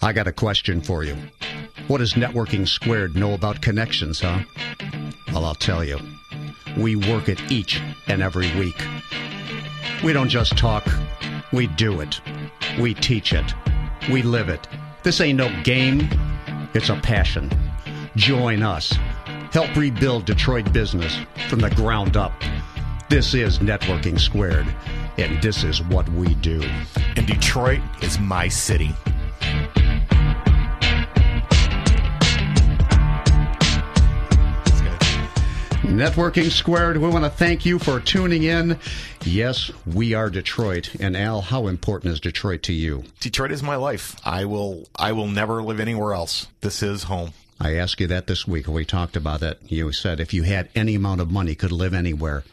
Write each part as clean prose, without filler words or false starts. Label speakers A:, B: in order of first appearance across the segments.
A: I got a question for you. What does Networking Squared know about connections, huh? Well, I'll tell you. We work it each and every week. We don't just talk. We do it. We teach it. We live it. This ain't no game. It's a passion. Join us. Help rebuild Detroit business from the ground up. This is Networking Squared, and this is what we do.
B: And Detroit is my city.
A: Networking Squared, we want to thank you for tuning in. Yes, we are Detroit. And Al, how important is Detroit to you?
B: Detroit is my life. I will never live anywhere else. This is home.
A: I asked you that this week when we talked about it. You said if you had any amount of money, could live anywhere.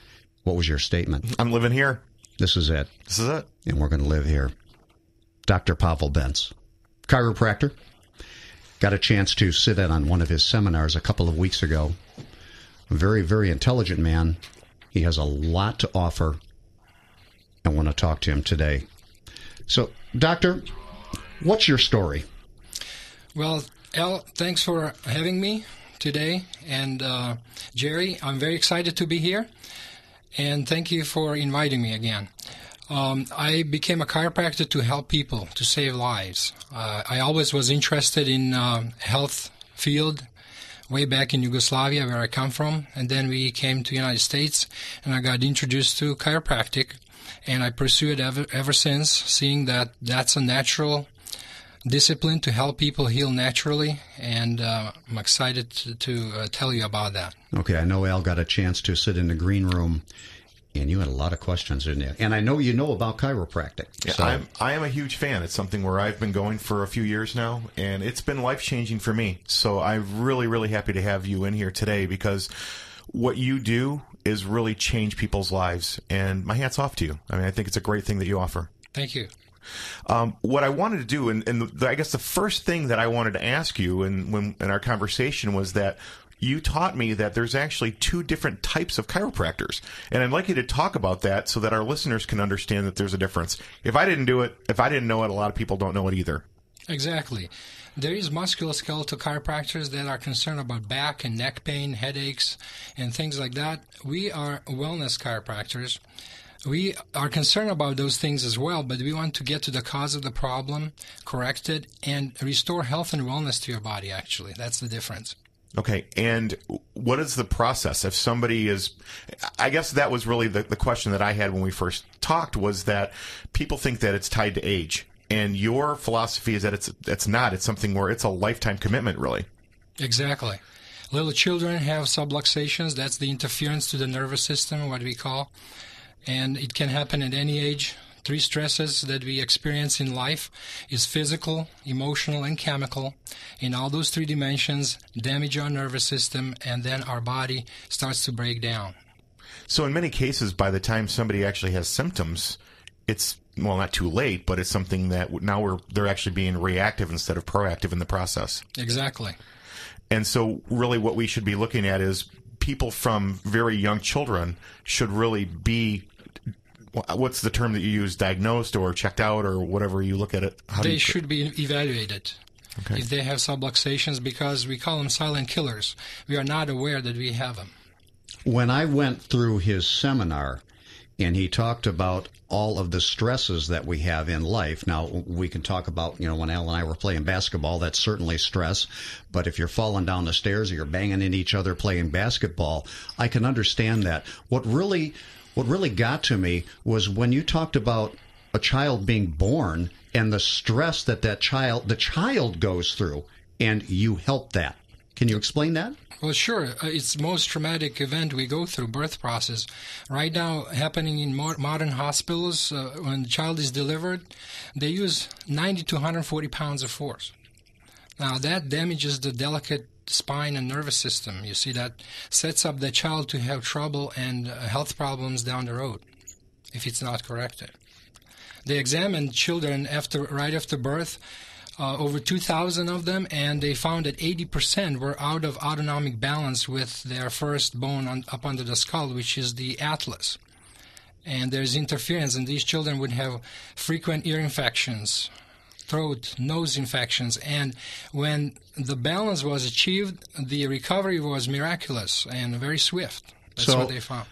A: What was your statement?
B: I'm living here.
A: This is it.
B: This is it.
A: And we're going to live here. Dr. Pavel Bentz, chiropractor. Got a chance to sit in on one of his seminars a couple of weeks ago. A very, very intelligent man. He has a lot to offer. I want to talk to him today. So, Doctor, what's your story?
C: Well, Al, thanks for having me today. And Jerry, I'm very excited to be here. And thank you for inviting me again. I became a chiropractor to help people, to save lives. I always was interested in health field, way back in Yugoslavia, where I come from. And then we came to the United States, and I got introduced to chiropractic. And I pursue it ever since, seeing that that's a natural discipline to help people heal naturally. And I'm excited to tell you about that.
A: Okay, I know Al got a chance to sit in the green room, and you had a lot of questions in there. And I know you know about chiropractic.
B: Yeah,
A: so.
B: I am a huge fan. It's something where I've been going for a few years now, and it's been life-changing for me. So I'm really, really happy to have you in here today, because what you do is really change people's lives, and my hat's off to you. I mean, I think it's a great thing that you offer.
C: Thank you.
B: What I wanted to do, and I guess the first thing that I wanted to ask you in our conversation was that you taught me that there's actually two different types of chiropractors. And I'd like you to talk about that so that our listeners can understand that there's a difference. If I didn't know it, a lot of people don't know it either.
C: Exactly. There is musculoskeletal chiropractors that are concerned about back and neck pain, headaches, and things like that. We are wellness chiropractors. We are concerned about those things as well, but we want to get to the cause of the problem, correct it, and restore health and wellness to your body, actually. That's the difference.
B: Okay, and what is the process? If somebody is, I guess that was really the question that I had when we first talked, was that people think that it's tied to age. And your philosophy is that it's not. It's something where it's a lifetime commitment, really.
C: Exactly. Little children have subluxations. That's the interference to the nervous system, what we call. And it can happen at any age. 3 stresses that we experience in life is physical, emotional, and chemical. In all those 3 dimensions, damage our nervous system, and then our body starts to break down.
B: So in many cases, by the time somebody actually has symptoms, it's, well, not too late, but it's something that now they're actually being reactive instead of proactive in the process.
C: Exactly.
B: And so really what we should be looking at is people from very young children should really be, what's the term that you use, diagnosed or checked out or whatever you look at it?
C: They should be evaluated.
B: Okay.
C: If they have subluxations, because we call them silent killers. We are not aware that we have them.
A: When I went through his seminar, and he talked about all of the stresses that we have in life. Now, we can talk about, when Al and I were playing basketball, that's certainly stress. But if you're falling down the stairs or you're banging into each other playing basketball, I can understand that. What really got to me was when you talked about a child being born and the stress that the child goes through, and you help that. Can you explain that?
C: Well, sure. It's the most traumatic event we go through, birth process. Right now, happening in modern hospitals, when the child is delivered, they use 90 to 140 pounds of force. Now, that damages the delicate spine and nervous system. You see, that sets up the child to have trouble and health problems down the road if it's not corrected. They examined children right after birth, over 2,000 of them, and they found that 80% were out of autonomic balance with their first bone up under the skull, which is the atlas. And there's interference, and these children would have frequent ear infections, throat, nose infections. And when the balance was achieved, the recovery was miraculous and very swift. That's what they found.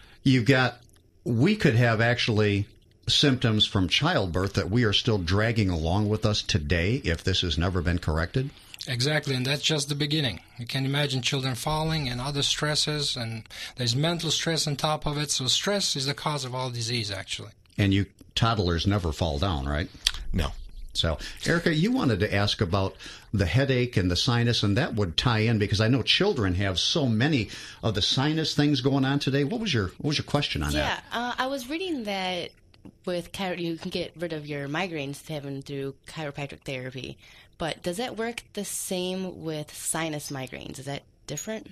A: We could have actually symptoms from childbirth that we are still dragging along with us today if this has never been corrected?
C: Exactly, and that's just the beginning. You can imagine children falling and other stresses, and there's mental stress on top of it. So stress is the cause of all disease, actually.
A: And you toddlers never fall down, right?
B: No.
A: So, Erica, you wanted to ask about the headache and the sinus, and that would tie in because I know children have so many of the sinus things going on today. What was your question on that?
D: Yeah, I was reading that with you can get rid of your migraines having through chiropractic therapy, but does that work the same with sinus migraines? Is that different?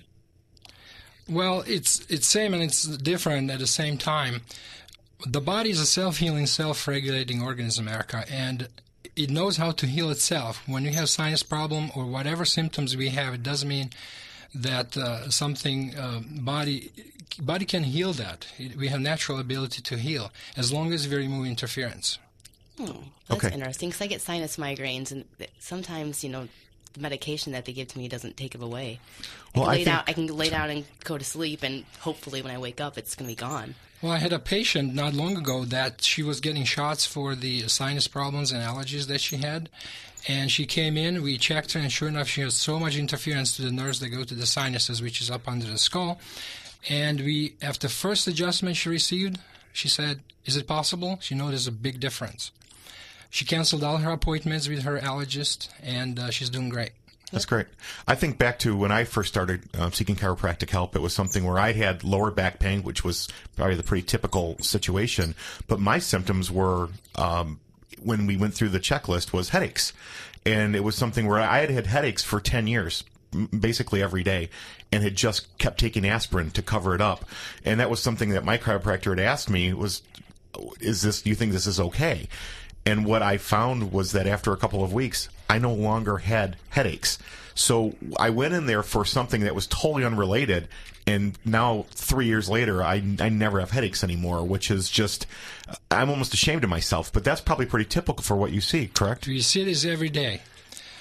C: Well, it's same and it's different at the same time. The body is a self-healing, self-regulating organism, Erica, and it knows how to heal itself. When we have sinus problem or whatever symptoms we have, it doesn't mean that body can heal that. We have natural ability to heal as long as we remove interference.
D: That's interesting because I get sinus migraines, and sometimes the medication that they give to me doesn't take it away. I can lay down and go to sleep, and hopefully when I wake up, it's going to be gone.
C: Well, I had a patient not long ago that she was getting shots for the sinus problems and allergies that she had. And she came in, we checked her, and sure enough, she has so much interference to the nerves that go to the sinuses, which is up under the skull. And after first adjustment she received, she said, "Is it possible?" She noticed a big difference. She canceled all her appointments with her allergist, and she's doing great.
B: That's great. I think back to when I first started seeking chiropractic help, it was something where I had lower back pain, which was probably the pretty typical situation. But my symptoms were, when we went through the checklist, was headaches. And it was something where I had had headaches for 10 years, basically every day, and had just kept taking aspirin to cover it up. And that was something that my chiropractor had asked me was, do you think this is okay? And what I found was that after a couple of weeks, I no longer had headaches. So I went in there for something that was totally unrelated, and now 3 years later, I never have headaches anymore, which is just, I'm almost ashamed of myself. But that's probably pretty typical for what you see, correct?
C: We see this every day.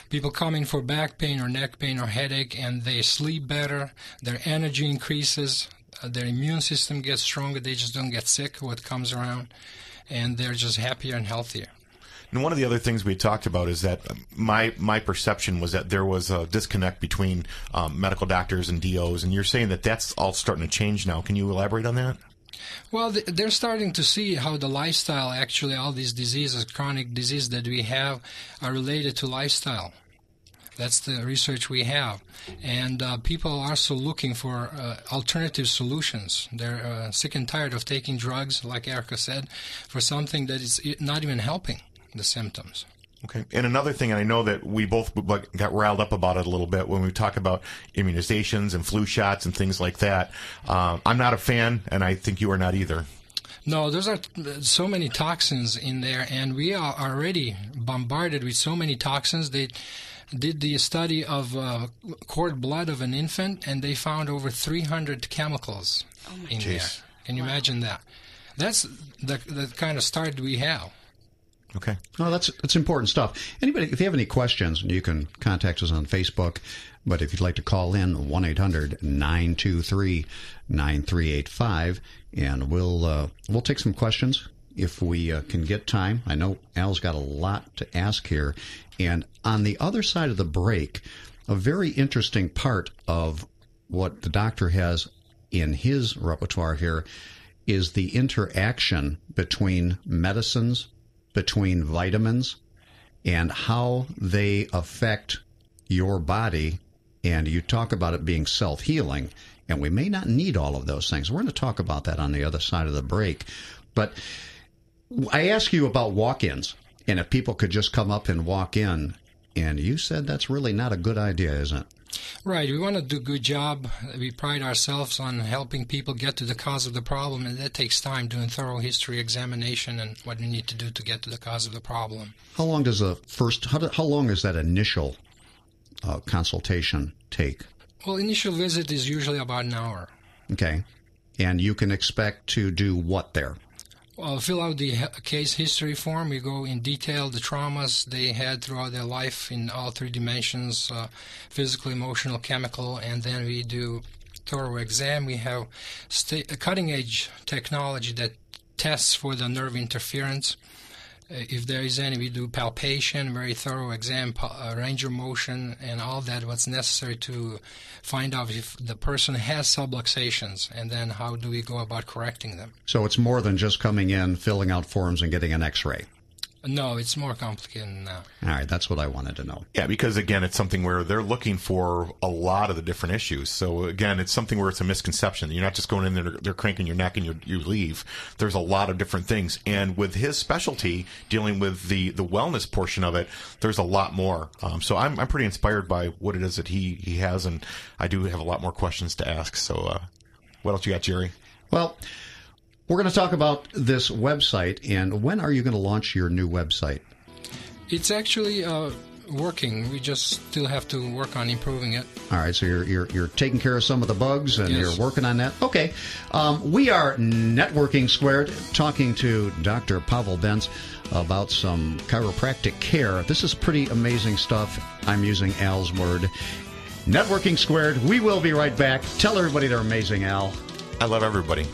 C: People come in for back pain or neck pain or headache, and they sleep better, their energy increases, their immune system gets stronger, they just don't get sick what comes around, and they're just happier and healthier.
B: And one of the other things we talked about is that my perception was that there was a disconnect between medical doctors and DOs, and you're saying that that's all starting to change now. Can you elaborate on that?
C: Well, they're starting to see how the lifestyle, actually all these diseases, chronic disease that we have, are related to lifestyle. That's the research we have. And people are also looking for alternative solutions. They're sick and tired of taking drugs, like Erica said, for something that is not even helping the symptoms.
B: Okay. And another thing, and I know that we both got riled up about it a little bit when we talk about immunizations and flu shots and things like that. I'm not a fan, and I think you are not either.
C: No, those are so many toxins in there, and we are already bombarded with so many toxins. They did the study of cord blood of an infant, and they found over 300 chemicals in there. Can you imagine that? That's the kind of start we have.
B: Okay.
A: Oh, that's important stuff. Anybody, if you have any questions, you can contact us on Facebook. But if you'd like to call in, 1-800-923-9385, and we'll take some questions if we can get time. I know Al's got a lot to ask here. And on the other side of the break, a very interesting part of what the doctor has in his repertoire here is the interaction between medicines, between vitamins, and how they affect your body. And you talk about it being self-healing, and we may not need all of those things. We're going to talk about that on the other side of the break. But I asked you about walk-ins, and if people could just come up and walk in, and you said that's really not a good idea, isn't it?
C: Right. We want to do a good job. We pride ourselves on helping people get to the cause of the problem, and that takes time, doing thorough history examination and what we need to do to get to the cause of the problem.
A: How long does how long does that initial consultation take?
C: Well, initial visit is usually about an hour.
A: Okay. And you can expect to do what there?
C: Fill out the case history form. We go in detail the traumas they had throughout their life in all three dimensions, physical, emotional, chemical, and then we do thorough exam. We have cutting-edge technology that tests for the nerve interference. If there is any, we do palpation, very thorough exam, range of motion, and all that, what's necessary to find out if the person has subluxations, and then how do we go about correcting them.
A: So it's more than just coming in, filling out forms, and getting an x-ray.
C: No, it's more complicated than that.
A: All right, that's what I wanted to know.
B: Yeah, because, again, it's something where they're looking for a lot of the different issues. So, again, it's something where it's a misconception. You're not just going in there, they're cranking your neck and you leave. There's a lot of different things. And with his specialty, dealing with the wellness portion of it, there's a lot more. So I'm pretty inspired by what it is that he has, and I do have a lot more questions to ask. So what else you got, Jerry?
A: Well, we're going to talk about this website, and when are you going to launch your new website?
C: It's actually working. We just still have to work on improving it.
A: All right, so you're taking care of some of the bugs, and
C: Yes.
A: you're working on that. Okay, we are Networking Squared, talking to Dr. Pavel Benz about some chiropractic care. This is pretty amazing stuff. I'm using Al's word. Networking Squared. We will be right back. Tell everybody they're amazing, Al.
B: I love everybody.